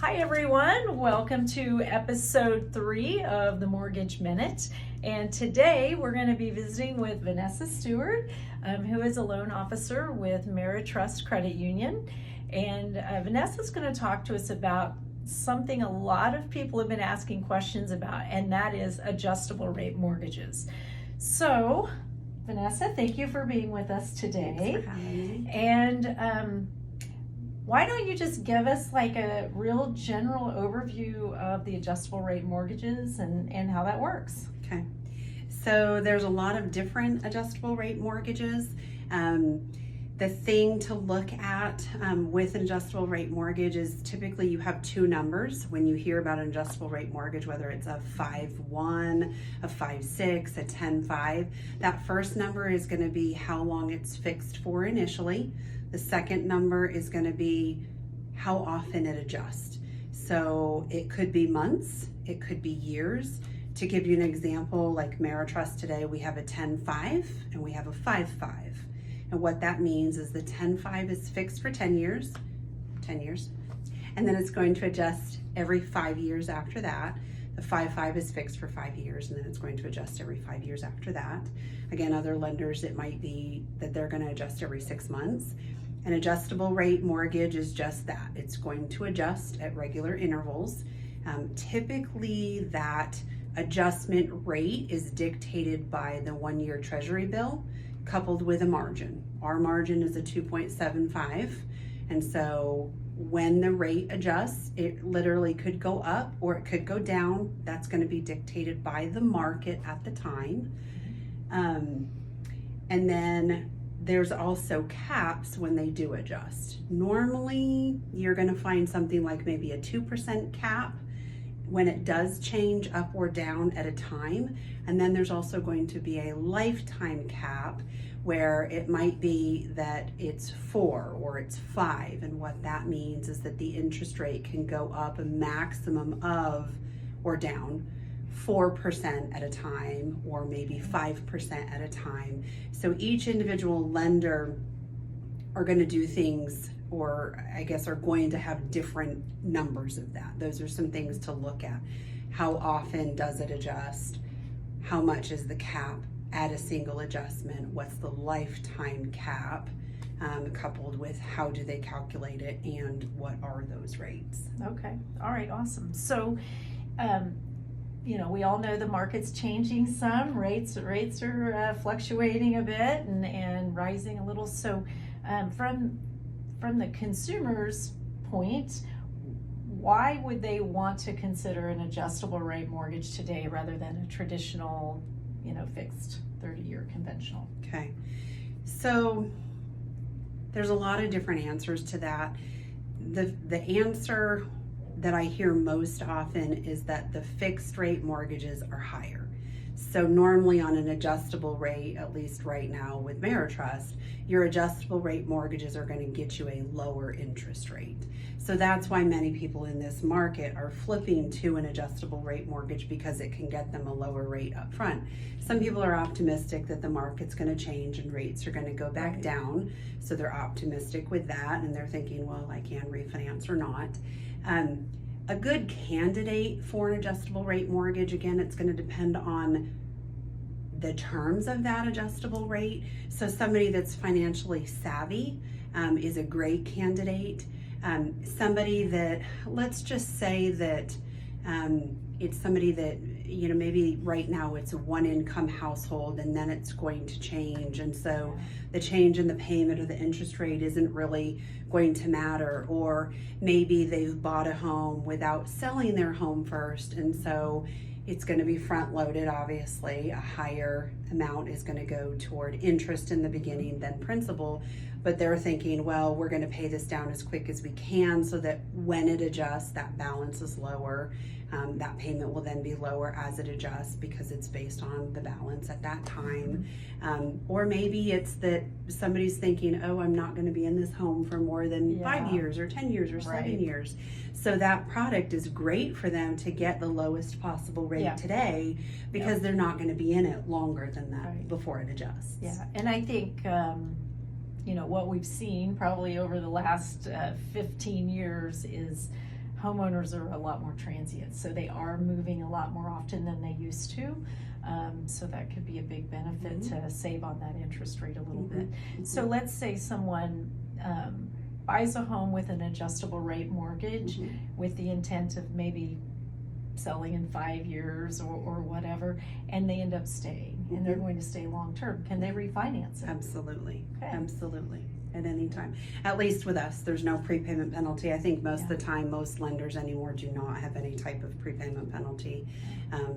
Hi everyone, welcome to episode 3 of the Mortgage Minute, and today we're going to be visiting with Vanessa Steward, who is a loan officer with Meritrust Credit Union, and Vanessa's going to talk to us about something a lot of people have been asking questions about, and that is adjustable rate mortgages. So Vanessa, thank you for being with us today. Thanks for having me. And why don't you just give us like a real general overview of the adjustable rate mortgages and how that works? Okay. So there's a lot of different adjustable rate mortgages. The thing to look at with an adjustable rate mortgage is typically you have two numbers when you hear about an adjustable rate mortgage, whether it's a 5-1, a 5-6, a 10-5. That first number is going to be how long it's fixed for initially. The second number is going to be how often it adjusts. So it could be months, it could be years. To give you an example, like Meritrust today, we have a 10-5 and we have a 5-5. And what that means is the 10-5 is fixed for 10 years, and then it's going to adjust every 5 years after that. The 5-5 is fixed for 5 years, and then it's going to adjust every 5 years after that. Again, other lenders, it might be that they're going to adjust every 6 months. An adjustable rate mortgage is just that. It's going to adjust at regular intervals. Typically, that adjustment rate is dictated by the 1-year Treasury bill coupled with a margin. Our margin is a 2.75, and so when the rate adjusts, it literally could go up or it could go down. That's going to be dictated by the market at the time. And then there's also caps when they do adjust. Normally, you're going to find something like maybe a 2% cap when it does change up or down at a time. And then there's also going to be a lifetime cap where it might be that it's 4 or it's 5. And what that means is that the interest rate can go up a maximum of or down 4% at a time, or maybe 5% at a time. So each individual lender are going to do things, or I guess are going to have different numbers of that. Those are some things to look at. How often does it adjust? How much is the cap at a single adjustment? What's the lifetime cap? Coupled with how do they calculate it and what are those rates? Okay, all right, awesome. So, we all know the market's changing some. Rates are fluctuating a bit and rising a little. So, from the consumer's point, why would they want to consider an adjustable rate mortgage today rather than a traditional, fixed 30-year conventional? Okay, so there's a lot of different answers to that. The answer that I hear most often is that the fixed rate mortgages are higher. So normally on an adjustable rate, at least right now with Meritrust, your adjustable rate mortgages are going to get you a lower interest rate. So that's why many people in this market are flipping to an adjustable rate mortgage, because it can get them a lower rate up front. Some people are optimistic that the market's going to change and rates are going to go back down. So they're optimistic with that, and they're thinking, well, I can refinance or not. A good candidate for an adjustable rate mortgage, again, it's going to depend on the terms of that adjustable rate. So somebody that's financially savvy is a great candidate. Somebody that, let's just say that it's somebody that, maybe right now it's a 1-income household and then it's going to change. And so the change in the payment or the interest rate isn't really going to matter. Or maybe they've bought a home without selling their home first. And so it's going to be front loaded, obviously. A higher amount is going to go toward interest in the beginning than principal. But they're thinking, well, we're going to pay this down as quick as we can so that when it adjusts, that balance is lower. That payment will then be lower as it adjusts because it's based on the balance at that time. Or maybe it's that somebody's thinking, oh, I'm not going to be in this home for more than 5 years or 10 years or 7 years. So that product is great for them to get the lowest possible rate today, because they're not going to be in it longer than that before it adjusts. Yeah, and I think what we've seen probably over the last 15 years is homeowners are a lot more transient, so they are moving a lot more often than they used to. So that could be a big benefit to save on that interest rate a little bit. So let's say someone buys a home with an adjustable rate mortgage with the intent of maybe selling in 5 years or whatever, and they end up staying, and they're going to stay long term. Can they refinance it? Absolutely. Okay. Absolutely. At any time. At least with us, there's no prepayment penalty. I think most of the time, most lenders anymore do not have any type of prepayment penalty.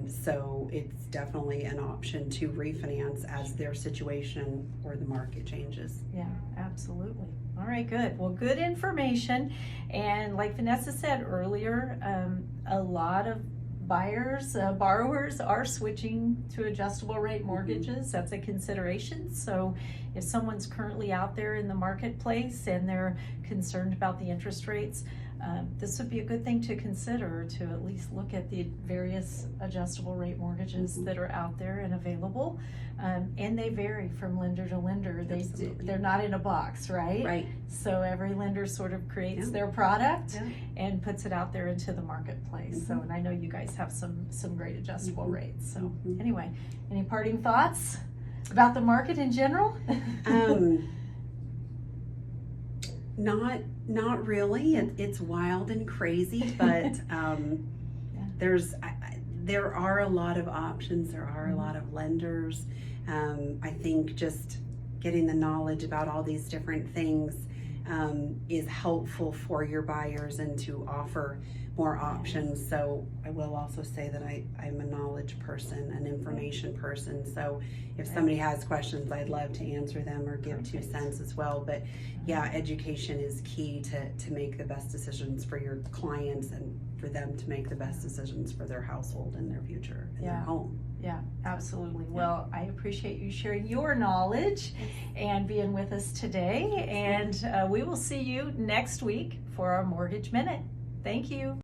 So it's definitely an option to refinance as their situation or the market changes. Yeah, absolutely. All right, good. Well, good information. And like Vanessa said earlier, a lot of borrowers are switching to adjustable rate mortgages. That's a consideration. So if someone's currently out there in the marketplace and they're concerned about the interest rates, this would be a good thing to consider, to at least look at the various adjustable rate mortgages that are out there and available. And they vary from lender to lender. They're not in a box, right? Right. So every lender sort of creates their product and puts it out there into the marketplace. So, and I know you guys have some great adjustable rates. So anyway, any parting thoughts about the in general? Not really. It's wild and crazy, but there are a lot of options. There are a lot of lenders. I think just getting the knowledge about all these different things is helpful for your buyers and to offer more options. So I will also say that I'm a knowledge person, an information person. So if somebody has questions, I'd love to answer them or give 2 cents as well. But yeah, education is key to make the best decisions for your clients and for them to make the best decisions for their household and their future and their home. Yeah, absolutely. Well, I appreciate you sharing your knowledge and being with us today. And we will see you next week for our Mortgage Minute. Thank you.